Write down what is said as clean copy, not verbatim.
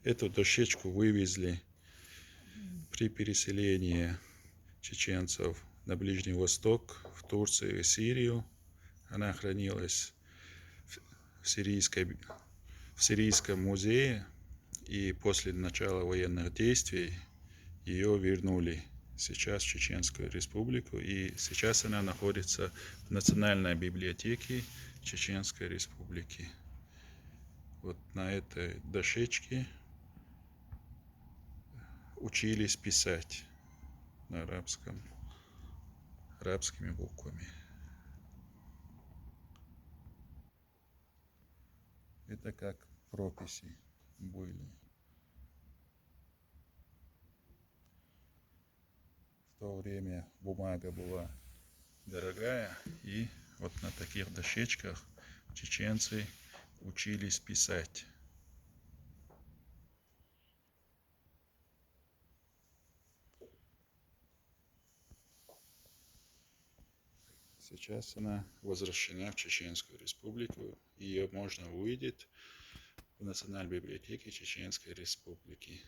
Эту дощечку вывезли при переселении чеченцев на Ближний Восток, в Турцию и Сирию. Она хранилась в Сирийском музее, и после начала военных действий ее вернули сейчас в Чеченскую Республику, и сейчас она находится в Национальной библиотеке Чеченской Республики. Вот на этой дощечке учились писать на арабскими буквами. Это как прописи были. В то время бумага была дорогая, и вот на таких дощечках чеченцы учились писать. Сейчас она возвращена в Чеченскую Республику, и ее можно увидеть в Национальной библиотеке Чеченской Республики.